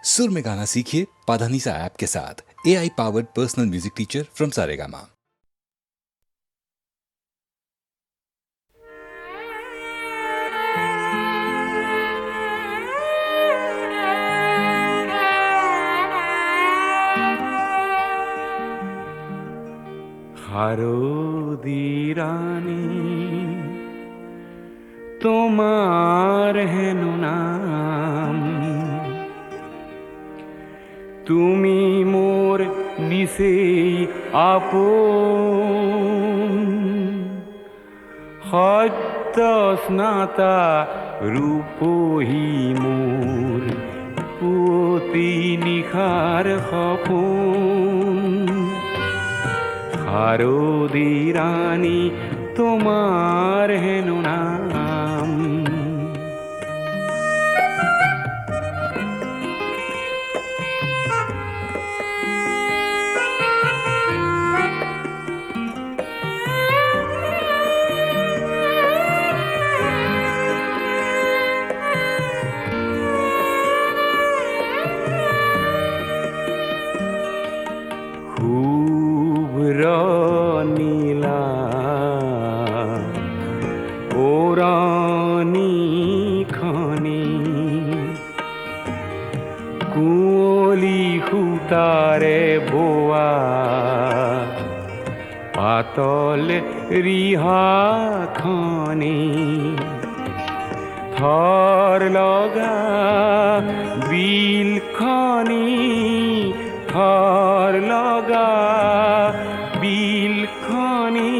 सुर में गाना सीखिए पाधानीसा ऐप के साथ। AI powered personal music teacher from Saregama. হারদি রানী তোমার হেন নাম, তুমি মোর নিশেই আপন, সত্য স্নাতা রূপহী মোর পুতি নিশার সপোন। হারদি রানী তোমার হেন নাম। নীলা ওরানি খনি কুঁৱলী সূতাৰে বোৱা পাতল ৰিহাখনি, থৰ লগা বিলখনি, থৰ লগা বিলখনি,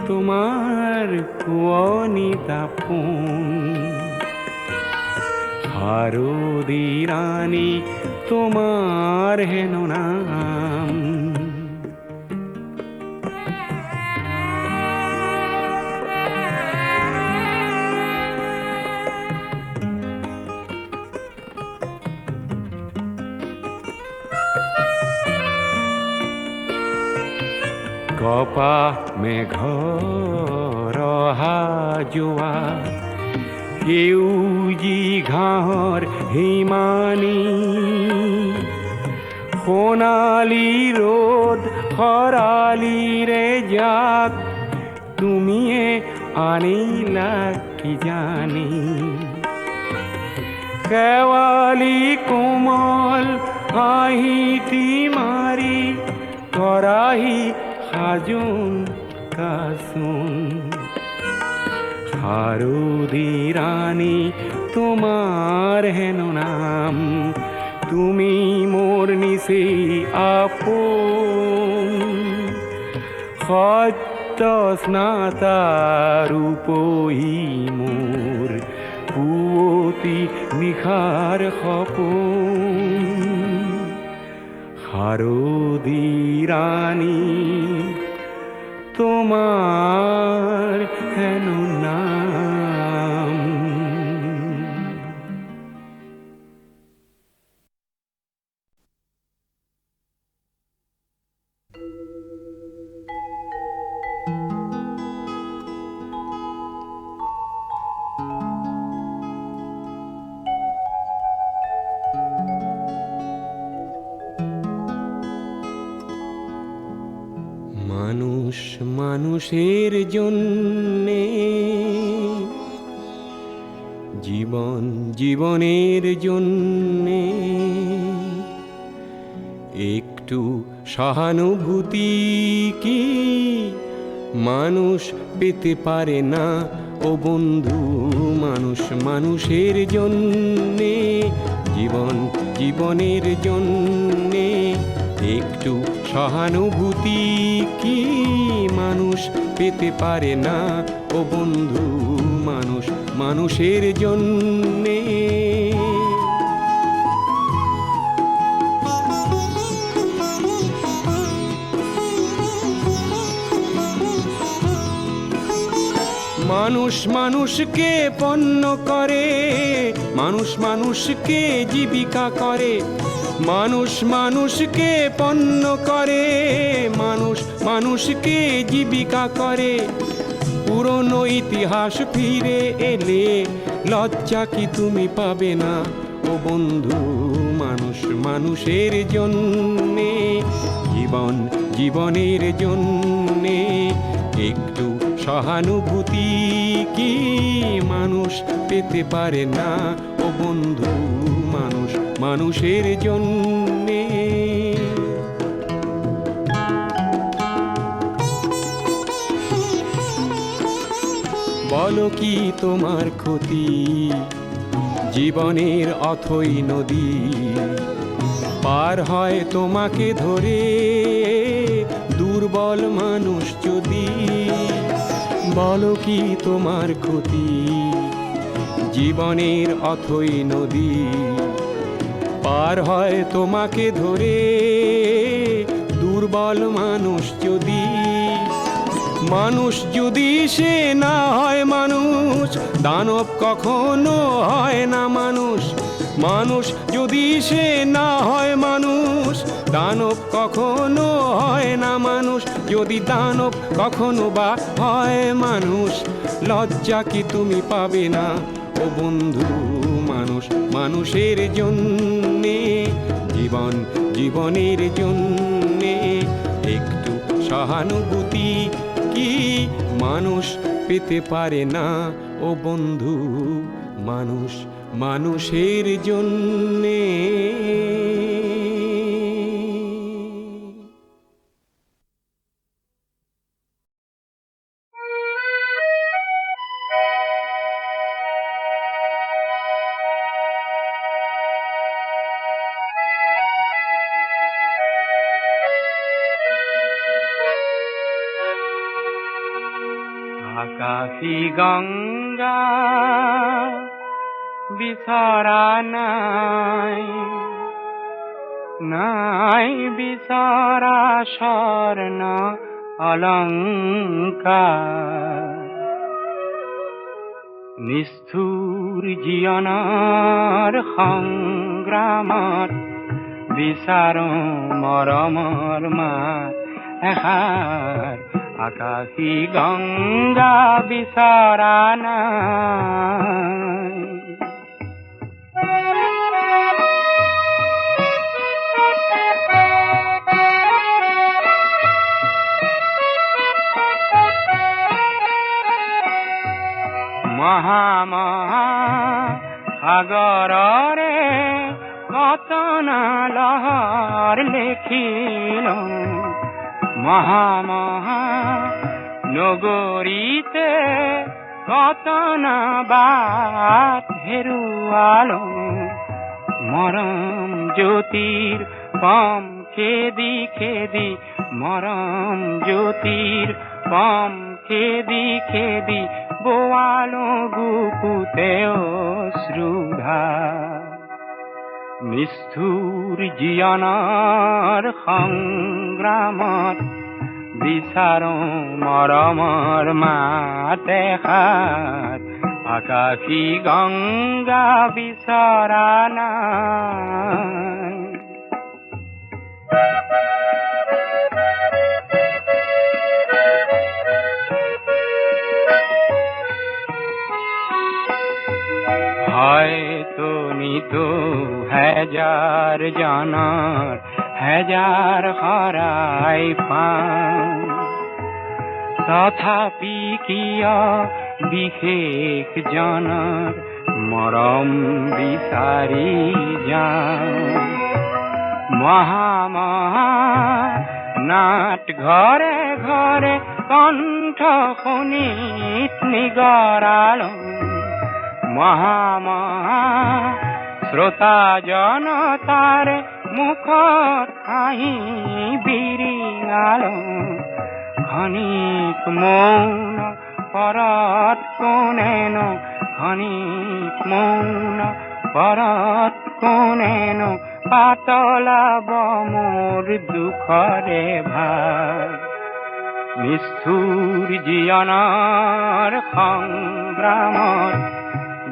তোমাৰ কুঁৱনী দাপোন। হাৰদি ৰানী তোমাৰ হেন নাম। কপা মেঘৰ অহা যোৱা, সেউজী ঘাঁহৰ হিমানী, সোণালী ৰ'দ খৰালিৰে জাক, তুমিয়ে আনিলা কি জানি। শেৱালি কোমল হাঁহিটি মাৰি কৰাহি সাজোন কাচোন। হাৰদি ৰানী তোমাৰ হেন নাম, তুমি মোৰ নিশেই আপন, সত্য স্নাতা ৰূপহী মোৰ পুৱতি নিশাৰ সপোন। হারদি রানী তোমার হেন নাম। মানুষ মানুষের জন্যে, জীবন জীবনের জন্যে, একটু সহানুভূতি কি মানুষ পেতে পারে না ও বন্ধু? মানুষ মানুষের জন্যে, জীবন জীবনের জন্যে, একটু সহানুভূতি কি মানুষ পেতে পারে না ও বন্ধু? মানুষ মানুষের জন্যে। মানুষ মানুষকে পণ্য করে, মানুষ মানুষকে জীবিকা করে, মানুষ মানুষকে পণ্য করে, মানুষ মানুষকে জীবিকা করে। পুরনো ইতিহাস ফিরে এলে লজ্জা কি তুমি পাবে না ও বন্ধু মানুষ মানুষের জন্যে জীবন জীবনের জন্যে একটু সহানুভূতি কি মানুষ পেতে পারে না ও বন্ধু মানুষ মানুষের জন্যে বলো কি তোমার ক্ষতি জীবনের অথই নদী পার হয় তোমাকে ধরে দুর্বল মানুষ যদি বলো কি তোমার ক্ষতি জীবনের অথই নদী পার হয় তোমাকে ধরে দুর্বল মানুষ যদি মানুষ যদি সে না হয় মানুষ দানব কখনো হয় না মানুষ মানুষ যদি সে না হয় মানুষ দানব কখনো হয় না মানুষ যদি দানব কখনো বা হয় মানুষ লজ্জা কি তুমি পাবে না ও বন্ধু মানুষ মানুষের জন্যে জীবন জীবনের জন্যে একটু সহানুভূতি কি মানুষ পেতে পারে না ও বন্ধু মানুষ মানুষের জন্যে আকাশী গঙ্গা বিছরা নাই নাই বিছরা স্বর্ণ অলঙ্কার নিষ্ঠুর জীবনৰ সংগ্ৰামত বিচাৰো মৰমৰ মাত এষাৰ আকাশী গঙ্গা বিচৰা নাই মহা মহা সাগৰৰে কতনা লহৰ লেখিলো মহা মহা নগৰীতে কতনা বাট হেৰুৱালো মৰম জ্যোতিৰ পম খেদি খেদি মৰম জ্যোতিৰ পম খেদি খেদি বোৱালো বুকুতে অশ্ৰুধা নিষ্ঠুৰ জীৱনৰ সংগ্ৰামত বিচাৰো মৰমৰ মাত এষাৰ আকাশী গঙ্গা বিচৰা নাই হয়তো নিতো হাজাৰ জনৰ হাজাৰ হৰাই পাওঁ তথাপি কিয় বিশেষ জনৰ মৰম বিচাৰি যাওঁ মহা মহা নাট ঘৰে ঘৰে কণ্ঠ শুনিত নিগৰালো মহা মহা শ্ৰোতা জনতাৰে মুখত হাঁহি বিৰিঙালো ক্ষণিক মৌন পৰত কোনেনো ক্ষণিক মৌন পৰত কোনেনো পাতলাব মোৰ দুখৰে ভাৰ নিষ্ঠুৰ জীৱনৰ সংগ্ৰামত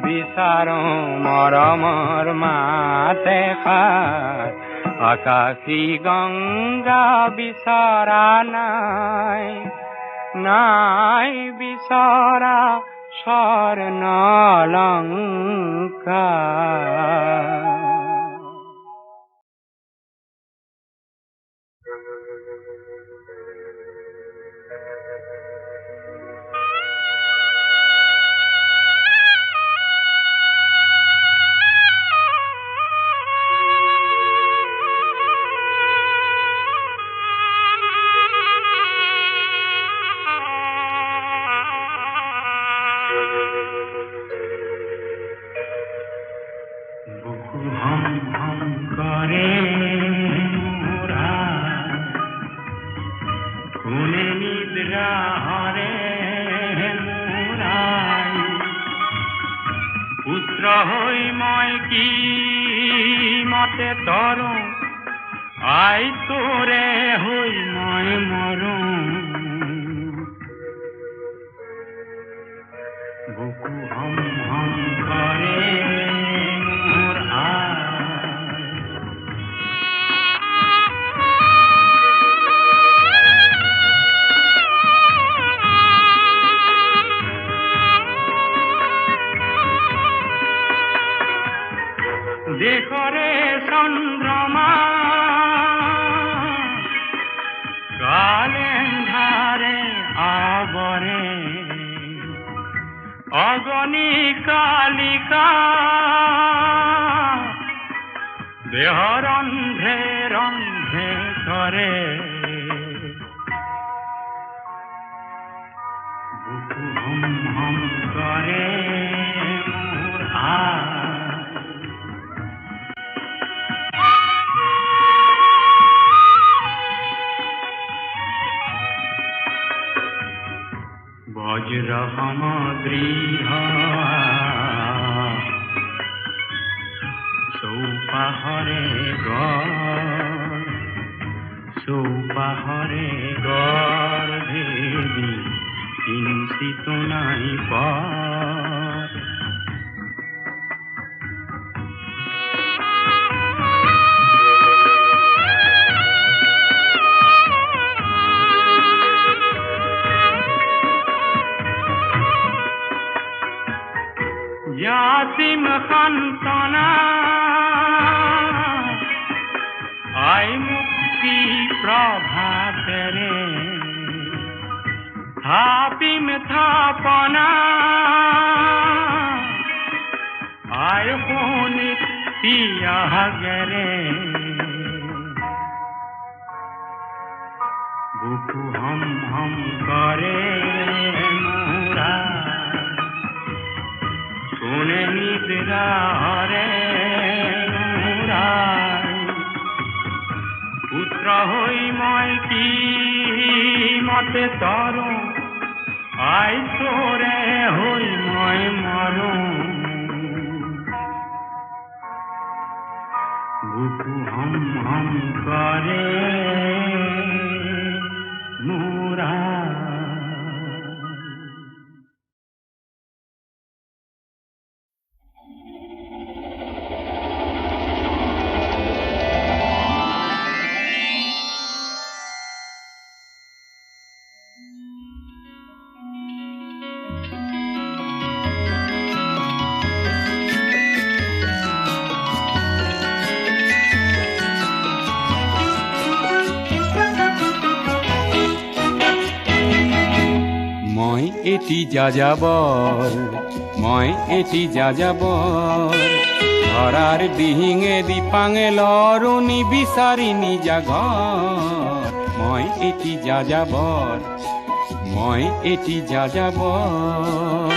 বিচাৰো মৰমৰ মাত এষাৰ আকাশী গঙ্গা বিচৰা নাই নাই বিচৰা স্বর্ণালঙ্কা। বুকু হম হম করে মোরা, কোনে নিদ্রা হরে মোরাই, পুত্র হই মই কি মতে তর, আই তোরে হই মই মরম। বুকু হম হম করে মোর আয়। দেখরে চন্দ্রমা কালেন্ধারে আবরে, অগণী কালিকা দেহ রন্ধ্রে রন্ধ্রে সরে। বুকু হম হম করে মোর আয়। বজ্র হম দৃঢ় সৌপাহরে গড়, সৌপাহরে গড় ভেদি কিঞ্চিত নাই পর। ইয়াসিম খান্তনা আই মুক্তি প্রভাতেরে, থাপিম থাপনা আয় হোনি পিয়া গরে। বুকু হম হম করে মোরা, কোনে নিদ্রা হরে মোরাই, পুত্র হই মই কি মতে তর, আই তোরে হই মই মরম। বুকু হম হম করে মোরা। মই এটি যাযাবৰ, মই এটি যাযাবৰ, ধৰাৰ দিহিঙে দিপাঙে লৰণি বিচাৰি নিজা ঘৰ। মই এটি যাযাবৰ, মই এটি যাযাবৰ।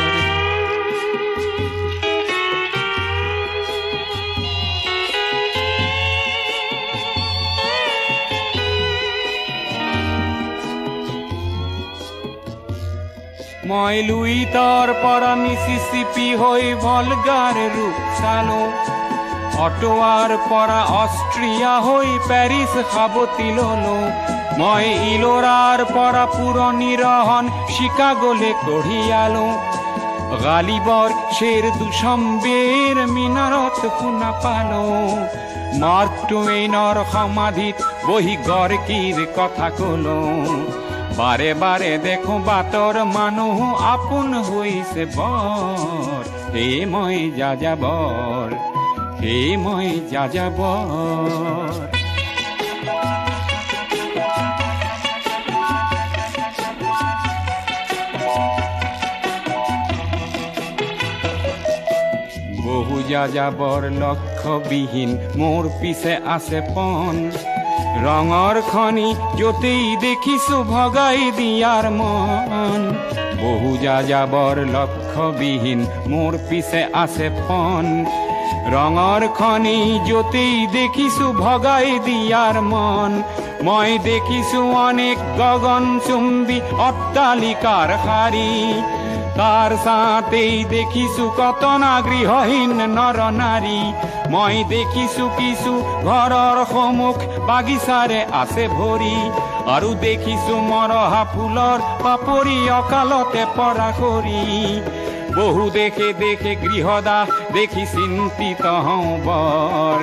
মই লুইতৰ পৰা মিছিছিপি হৈ ভলগাৰ ৰূপ চালো, অটোৱাৰ পৰা অষ্ট্ৰিয়া হৈ পেৰিছ সাৱটি ললো। মই ইলোৰাৰ পৰা পুৰণি ৰহন চিকাগোলে কঢ়িয়ালো, গালিবৰ শ্বেৰ দুচম্বেৰ মিনাৰত শুনা পালো। মাৰ্ক টুৱেইনৰ সমাধিত বহি গৰ্কিৰ কথা কলো, বাৰে বাৰে দেখো বাটৰ মানুহ আপোন হৈছে বৰ হে মই যাযাবৰ হে মই যাযাবৰ বহু যাযাবৰ লক্ষ্যবিহীন মোৰ পিছে আছে পণ ৰঙৰ খনি য'তেই দেখিছো ভগাই দিয়াৰ মন বহু যাযাবৰ লক্ষ্যবিহীন মোৰ পিছে আছে পণ ৰঙৰ খনি য'তেই দেখিছো ভগাই দিয়াৰ মন মই দেখিছো অনেক গগনচুম্বী অট্টালিকাৰ শাৰী তাৰ ছাতেই দেখিছো কতনা গৃহহীন নৰ নাৰী মই দেখিছো কিছু ঘৰৰ সন্মুখ বাগিচাৰে আছে ভৰি আৰু দেখিছো মৰহা ফুলৰ পাপৰি অকালতে পৰা কৰি বহু দেখে দেখে গৃহদাহ দেখি চিন্তিত হওঁ বৰ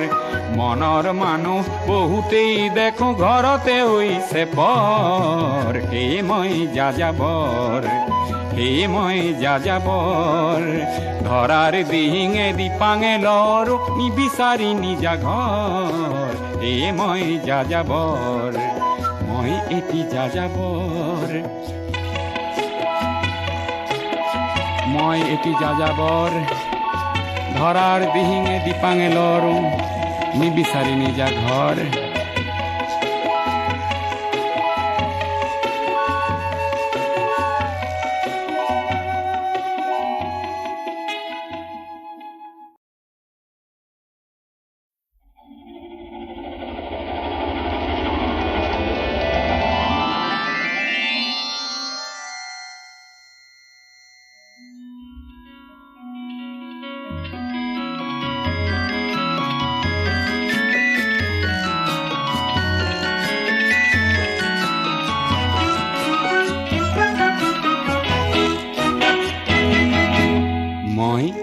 মনৰ মানুহ বহুতেই দেখো ঘৰতে হৈছে পৰ হে মই যাযাবৰ হে মই যাযাবৰ ধৰাৰ দিহিঙে দিপাঙে লৰ নিবিচাৰি নিজা ঘৰ হে মই যাযাবৰ মই এটি যাযাবৰ মই এটি যাযাবৰ ধৰাৰ দিহিঙে দিপাঙে লৰ নিবিচাৰি নিজা ঘৰ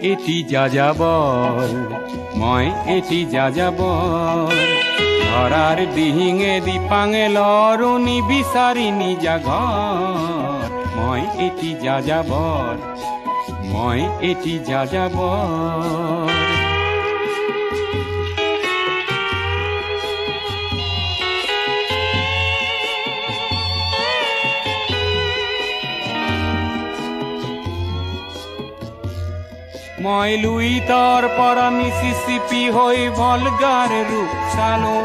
এটি যাযাবৰ মই এটি যাযাবৰ ধৰাৰ দিহিঙে দিপাঙে লৰো নিবিচাৰি নিজা ঘৰ মই এটি যাযাবৰ মই এটি যাযাবৰ মই লুইতৰ পৰা মিছিছিপি হৈ ভলগাৰ ৰূপ চালো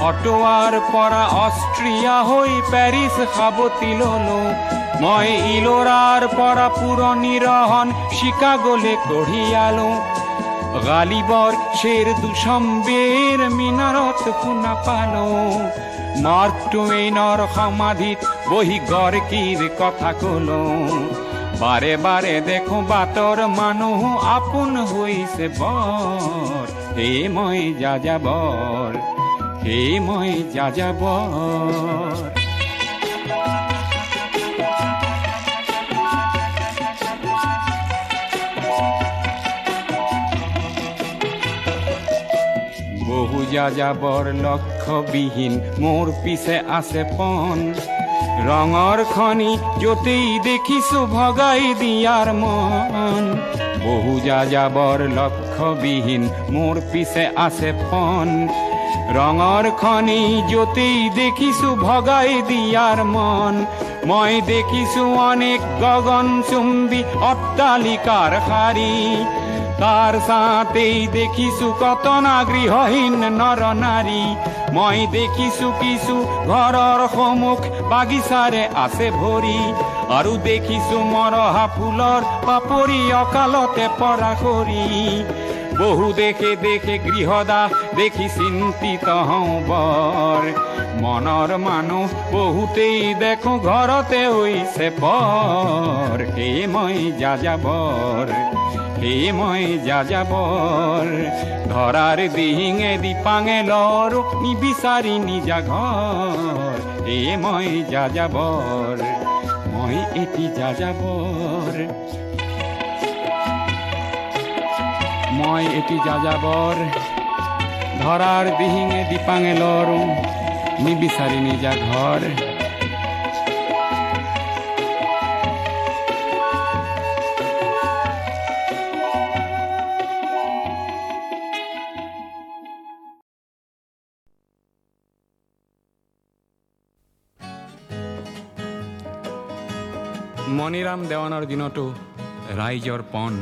অটোৱাৰ পৰা অষ্ট্ৰিয়া হৈ পেৰিছ সাৱটি ললো মই ইলোৰাৰ পৰা পুৰণি ৰহন চিকাগোলে কঢ়িয়ালো গালিবৰ শ্বেৰ দুচম্বেৰ মিনাৰত শুনা পালো মাৰ্ক টুৱেইনৰ সমাধিত বহি গৰ্কিৰ কথা কলো বাৰে বাৰে দেখো বাটৰ মানুহ আপোন হৈছে বৰ হে মই যাযাবৰ হে মই যাযাবৰ বহু যাযাবৰ লক্ষ্যবিহীন মোৰ পিছে আছে পণ ৰঙৰ খনি য'তেই দেখিছো ভগাই দিয়াৰ মন বহু যাযাবৰ লক্ষ্যবিহীন মোৰ পিছে আছে পণ ৰঙৰ খনি য'তেই দেখিছো ভগাই দিয়াৰ মন মই দেখিছো অনেক গগনচুম্বী অট্টালিকাৰ শাৰী তাৰ ছাতেই দেখিছো কতনা গৃহহীন নৰ নাৰী মই দেখিছো কিছু ঘৰৰ সন্মুখ বাগিচাৰে আছে ভৰি আৰু দেখিছো মৰহা ফুলৰ পাপৰি অকালতে পৰা কৰি বহু দেখে দেখে গৃহদাহ দেখি চিন্তিত হওঁ বৰ মনৰ মানুহ বহুতেই দেখো ঘৰতে হৈছে পৰ হে মই যাযাবৰ হে মই যাযাবৰ ধৰাৰ দিহিঙে দিপাঙে লৰ নিবিচাৰি নিজা ঘৰ হে মই যাযাবৰ মই এটি যাযাবৰ মই এটি যাযাবৰ ধৰাৰ দিহিঙে দিপাঙে লৰ নিবিচাৰি নিজা ঘৰ মণিৰাম দেৱানৰ দিনতো ৰাইজৰ পণ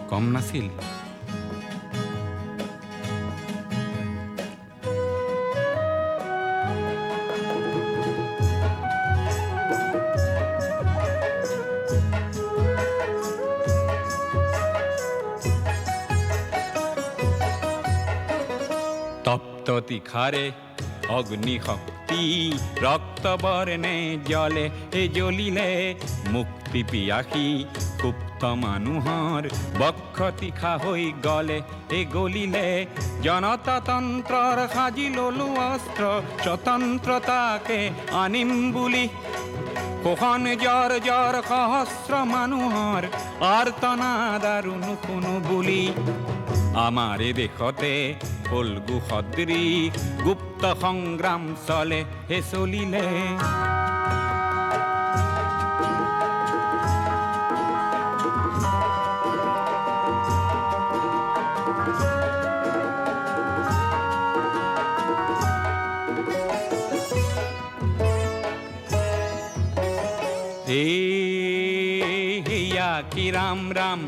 কম নাছিল। তপ্ত তীখাৰে অগ্নিশক্তি ৰক্ত বৰ্ণে জলে জ্বলিলে মুক্তি পিয়াসী সুপ্ত মানুহৰ বক্ষ তীখা হৈ গলে গলিলে জনতাতন্ত্ৰৰ সাজি ললো অস্ত্ৰ স্বতন্ত্ৰতাকে আনিম বুলি কোখন জ্বৰ জ্বৰ সহস্ৰ মানুহৰ আৰ্তনাদ আৰু নুশুনো বুলি আমাৰ দেশতে ফল্গু সদৃশ গুপ্ত সংগ্ৰাম চলে চলিলে হেয়া কি ৰাম ৰাম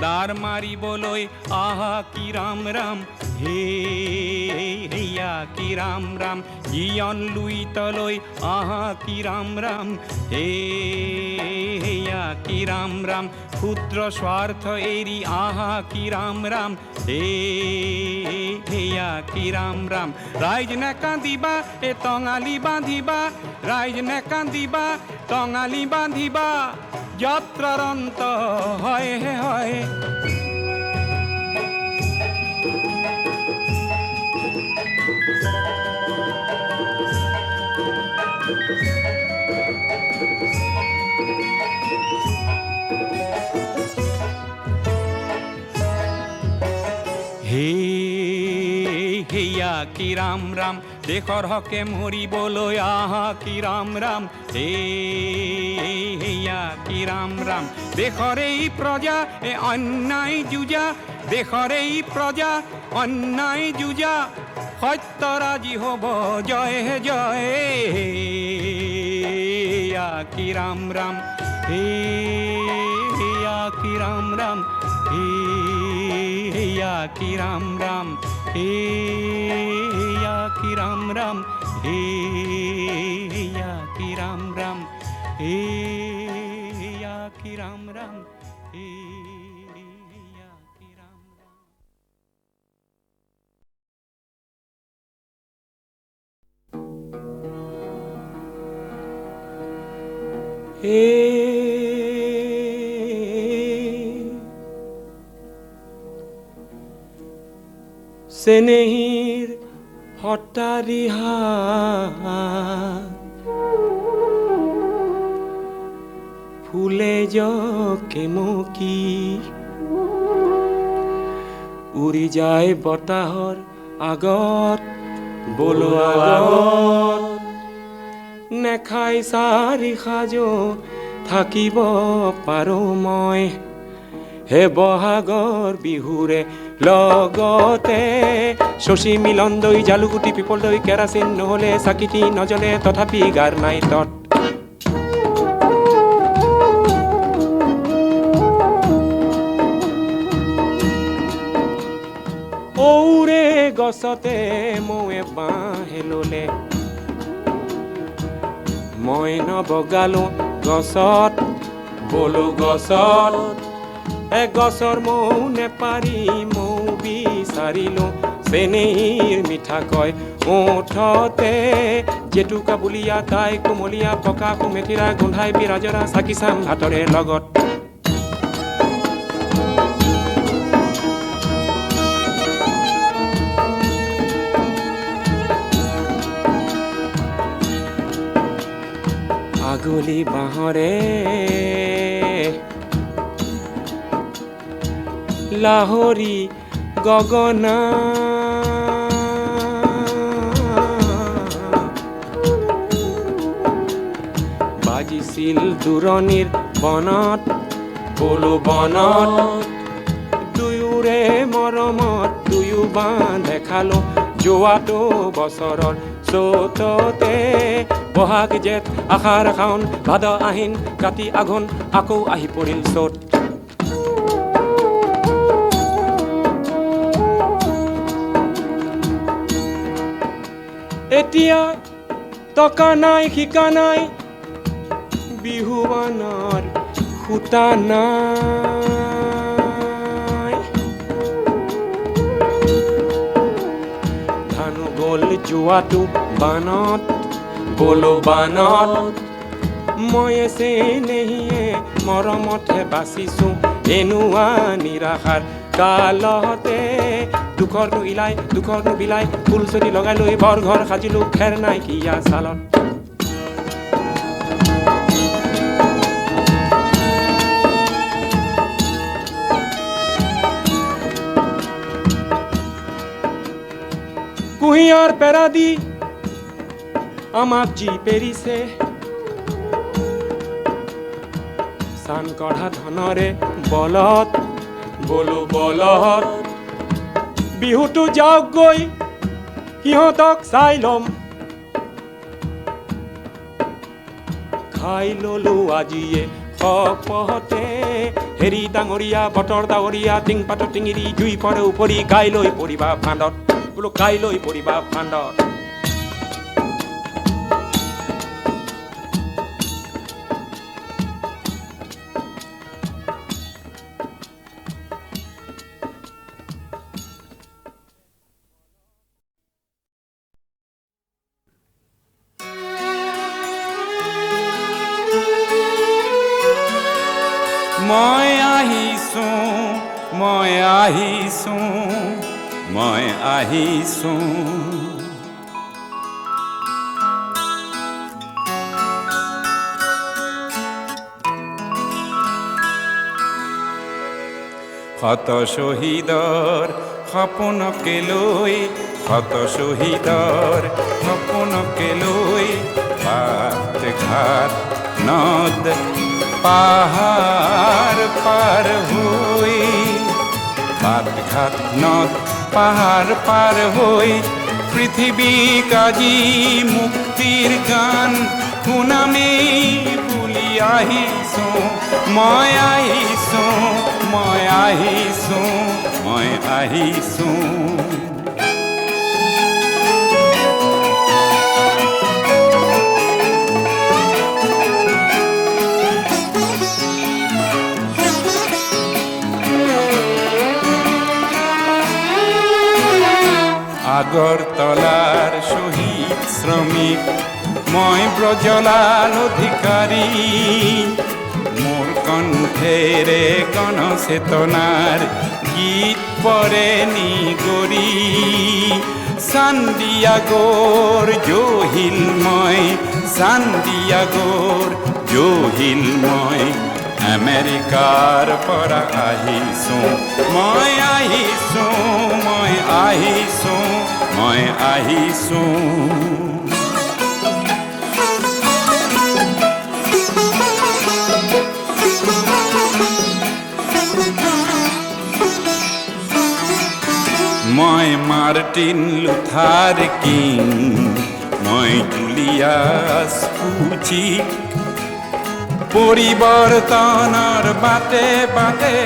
দাৰ মাৰিবলৈ আহা কি ৰাম ৰাম হেয়া কি ৰাম ৰাম জীয়ন লুইতলৈ আহা কি ৰাম ৰাম হেয়া কি ৰাম ৰাম ক্ষুদ্ৰ স্বাৰ্থ এৰি আহা কি ৰাম ৰাম হেয়া কি ৰাম ৰাম ৰাইজ নেকান্দিবা টঙালি বান্ধিবা ৰাইজ নেকান্দিবা টঙালি বান্ধিবা যাত্ৰাৰ অন্ত হয় হয় হেয়া কি ৰাম ৰাম দেশৰ হকে মৰিবলৈ আহা কি ৰাম ৰাম হেয়া কি ৰাম ৰাম দেশৰ এই প্ৰজা অন্যায় যুঁজা দেশৰ এই প্ৰজা অন্যায় যুঁজা সত্যৰাজি হ'ব জয় জয় হেয়া কি ৰাম ৰাম হেয়া কি ৰাম ৰাম হেয়া কি ৰাম ৰাম হেয়া কি ৰাম ৰাম হেয়া কি ৰাম ৰাম হেয়া কি ৰাম ৰাম হেয়া কি ৰাম ৰাম চেনেহীৰ হতাৰিহা ফুলে জকে মকি উৰি যায় বতাহৰ আগত বলো আগত নেখাই চাৰি সাজো থাকিব পাৰো মই হে বহাগৰ বিহুৰে লগতে শশী মিলন দৈ জালুগুটি পিপল দৈ কেৰাচিন নহলে চাকিটি নজলে তথাপি গাৰ নাই তত ঔৰে গছতে মৌৱে বাঁহে ললে মই নবগালো গছত বলো গছত গছৰ মৌ নেপাৰি মৌ বিচাৰিলো চেনেহীৰ মিঠা কয় ওঠতে জেতুকা বুলিয়া তাই কোমলীয়া পকা কুমেথিৰা গোন্ধাই বিৰাজৰা চাকি চাম ভাতৰে লগত আগলি বাঁহৰে লাহৰি গগনা বাজিছিল দূৰণিৰ বনত বলো বনত দুয়োৰে মৰমত দুয়ো বান্ধে খালো যোৱাটো বছৰৰ চ'ততে বহাগ জেঠ আষাৰ শাওণ ভাদ আহিন কাতি আঘোণ আকৌ আহি পৰিল চ'ত। এতিয়া টকা নাই শিকা নাই বিহুৱানৰ সূতা নাই। ধান গ'ল যোৱাটো বানত গ'লো বানত মই এছে নেহিয়ে মৰমতহে বাচিছো এনেকুৱা নিৰাশাৰ কালতে। দুখৰ ইলাই দুখৰ বিলাই ফুল চুটি লগাই লৈ বৰ ঘৰ সাজিলো খেৰ নাই কিয়া চালত। কুঁহিয়াৰ পেৰা দি আমাক যি পেৰিছে চান কঢ়া ধনৰে বলত বলো বলত। বিহুটো যাওক গৈ সিহঁতক চাই ল'ম খাই ললো আজিয়ে সপহতে হেৰি ডাঙৰীয়া বতৰ ডাৱৰীয়া টিং পাতৰ টিঙিৰি জুই পৰে উপৰি গাই লৈ পৰিবা ফান্দত বোলো গাই লৈ পৰিবা ফান্দত। মই আহিছো মই আহিছো মই আহিছো শত শ্বহীদৰ সপোনকে লৈ শত শ্বহীদৰ সপোনকে লৈ বাট ঘাট নদ পাহাৰ পাৰ হৈ বাট ঘাট নদ পাহাৰ পাৰ হৈ পৃথিৱীক আজি মুক্তিৰ গান শুনামেই বুলি আহিছো মই আহিছো মই আহিছো মই আহিছো। আগৰতলাৰ শহীদ শ্ৰমিক মই ব্ৰজলাল অধিকাৰী মোৰ কণ্ঠেৰে গণচেতনাৰ গীত পৰে নিগৰি চান্দিয়াগোৰ জহিল মই চান্দিয়াগোৰ জহিল মই আমেৰিকাৰ পৰা আহিছো মই আহিছো মই আহিছো মই আহিছো। মই মাৰ্টিন লুথাৰ কিং মই জুলিয়াছ ফুজিক পৰিৱৰ্তনৰ বাটে বাটে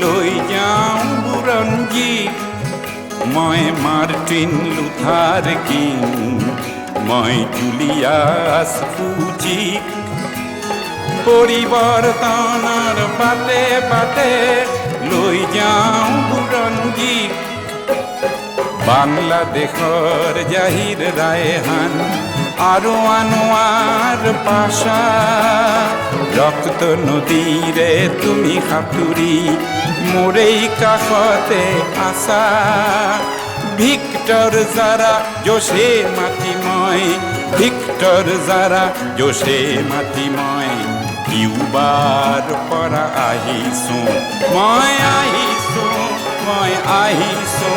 লৈ যাওঁ বুৰঞ্জী মই মাৰ্টিন লুথাৰ কিং মই জুলিয়াছ ফুজিক পৰিৱৰ্তনৰ বাটে বাটে লৈ যাওঁ বুৰঞ্জী বাংলাদেশৰ জাহিৰ ৰায়হান আৰু আনোৱাৰ পাশা ৰক্ত নদীৰে তুমি সাঁতুৰি মোৰেই কাষতে আছা ভিক্টৰ জাৰা জোশে মাতি মই ভিক্টৰ জাৰা জোশে মাতি মই কিউবাৰ পৰা আহিছো মই আহিছো মই আহিছো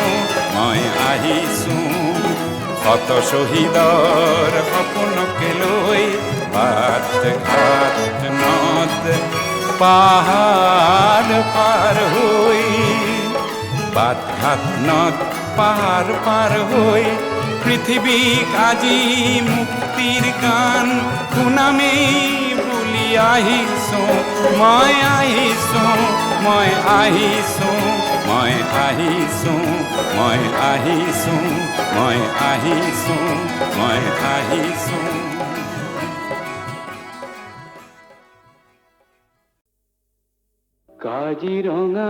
মই আহিছো শত শ্বহীদৰ সপোনকে লৈ বাট ঘাট নদ পাহাৰ পাৰ হৈ বাট ঘাট নদ পাহাৰ পাৰ হৈ পৃথিৱীক আজি মুক্তিৰ গান শুনামেই বুলি আহিছো মই আহিছো মই আহিছো মই আহিছো মই আহিছো মই আহিছো মই আহিছো কাজিৰঙা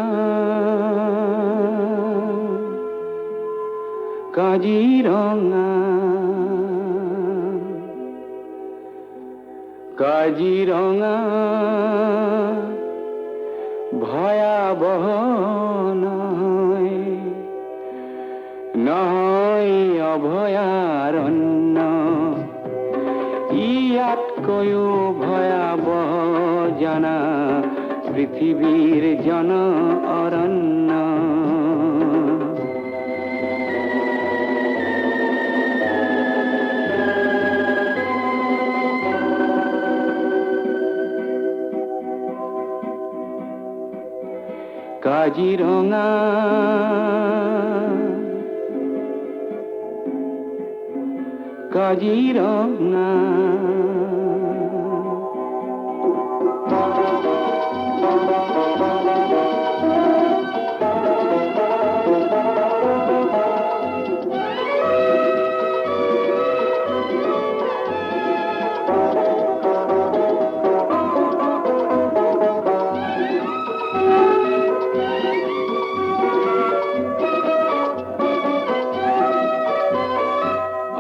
কাজিৰঙা কাজিৰঙা ভয়াবহ নহয় নহয় অভয়াৰণ্য ইয়াতকৈও ভয়াবহ জানা পৃথিৱীৰ জন অৰণ্য কাজিৰঙা কাজিৰঙা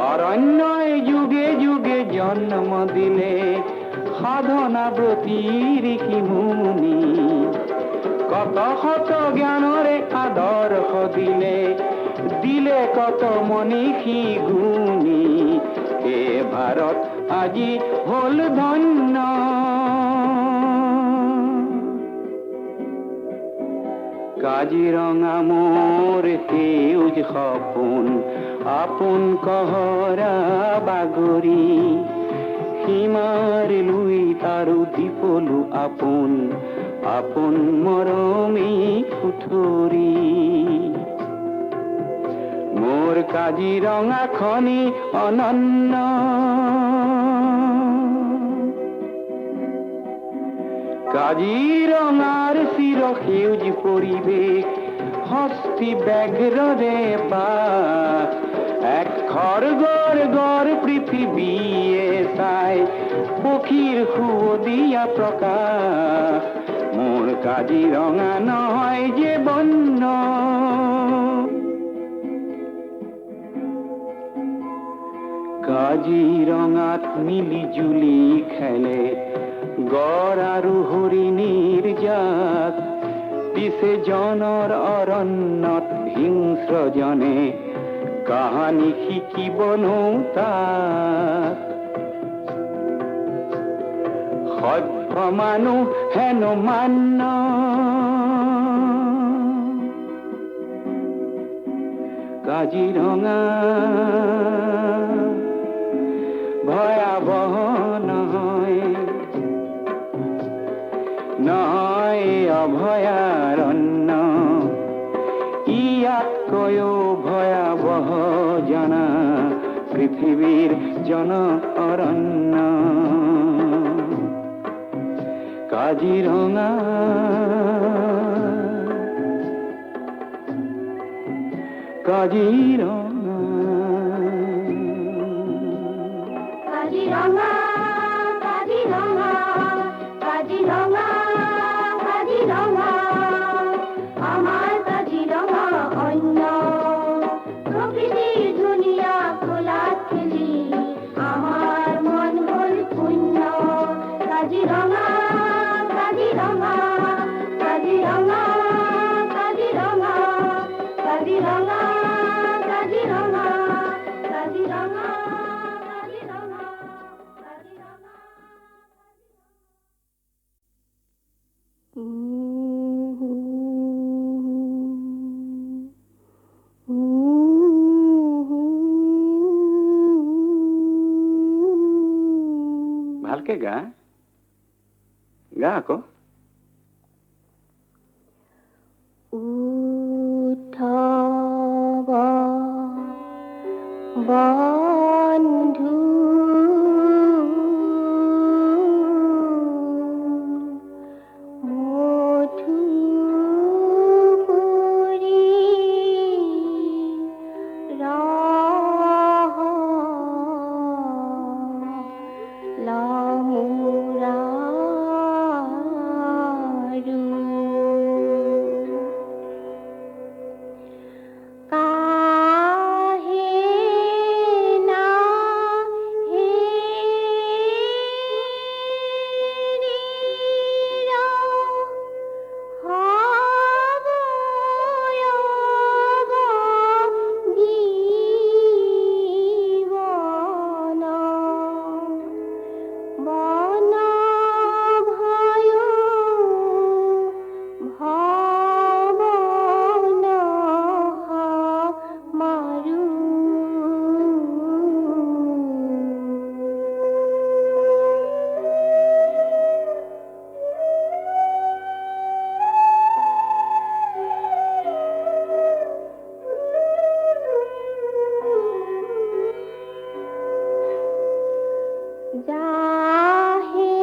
অৰণ্যই যুগে যুগে জন্ম দিলে সাধনা ব্ৰতীৰ কিমুনি কত শত জ্ঞানৰে আদৰ্শ দিলে দিলে কত মনীষী গুণী হে ভাৰত আজি হল ধন্য কাজিৰঙা মোৰ সেউজ সপোন আপোন কহৰা বাগৰি সীমাৰ লুই তাৰো দীপলু আপোন আপোন মৰমী কুঠৰি মোৰ কাজিৰঙা খনি অনন্য কাজিৰঙাৰ চিৰ সেউজ পৰিৱেশ হস্তি ব্যাঘ্ৰৰে বাস এক খড়গৰ গড় পৃথিৱীয়ে চাই পক্ষীৰ সুদিয়া প্ৰকাশ মোৰ কাজিৰঙা নহয় যে বন্য কাজিৰঙাত মিলি জুলি খেলে গড় আৰু হৰিণীৰ জাক পিছে জনৰ অৰণ্যত হিংস্ৰজনে কাহানী শিকিবনো তাক সভ্য মানুহ হেনো মান্য কাজিৰঙা ভয়াবহ নহয় নহয় অভয়াৰণ্য ইয়াতকৈও ভয়াবহ জানা পৃথিৱীৰ জন অৰণ্য কাজিৰঙা কাজিৰঙা কাজিৰঙা কাজিৰঙা কাজিৰঙা কাজিৰঙা আমাৰ কাজিৰঙা অন্য প্ৰকৃতিৰ ধুনীয়া খোলাত খেলি আমাৰ মন হ'ল পুণ্য কাজিৰঙা কাজিৰঙা কাজিৰঙা কাজিৰঙা কাজিৰঙা কাজিৰঙা কাজিৰঙা ভালকে গা গা আকৌ উঠব বন্ধু মধুপুরী রহ লামুরারু কাহে না হে রিরা হব জীবন বন ভয় ভবন মারু जाहे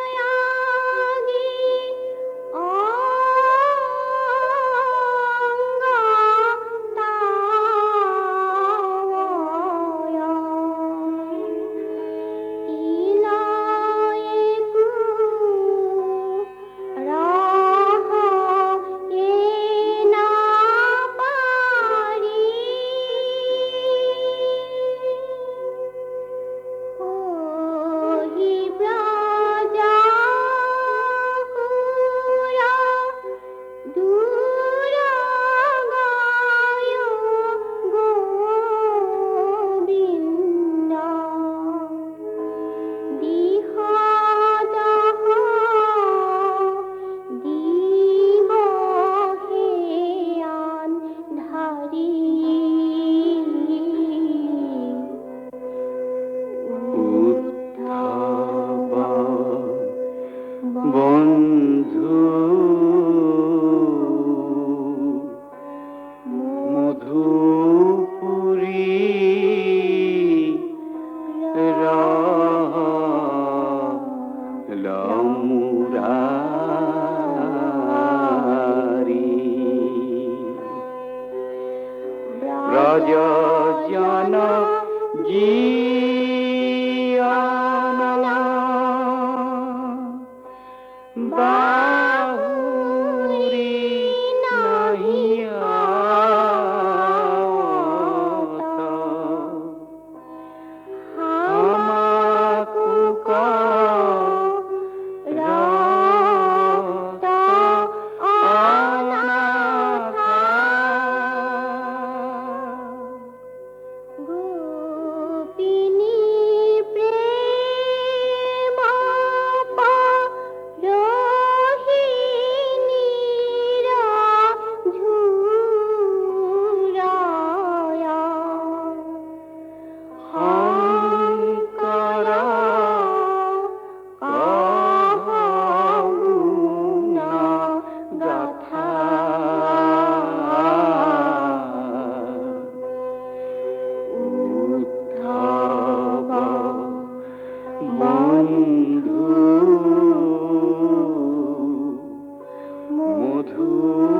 বিয়োগায়াগি অঙ্গতাওয়া ইলায়েকু রহ এনা পারি ওহি ব্রজকুরা দুরাগায় গোবিন্দ দিহদহ দিবহেয়ান ধারি উদ্ধব বন্ধু মধুপুরী রহ লামুরারি ব্রজ জন জিয়ানলা বাহুরি নাহিয়া আমাকু রক্ত অনাথা গোপিনী প্রেম রোহিণীরা ঝুরায়া শঙ্কর কহুনা গাথা উদ্ধব বন্ধু মধুপুরী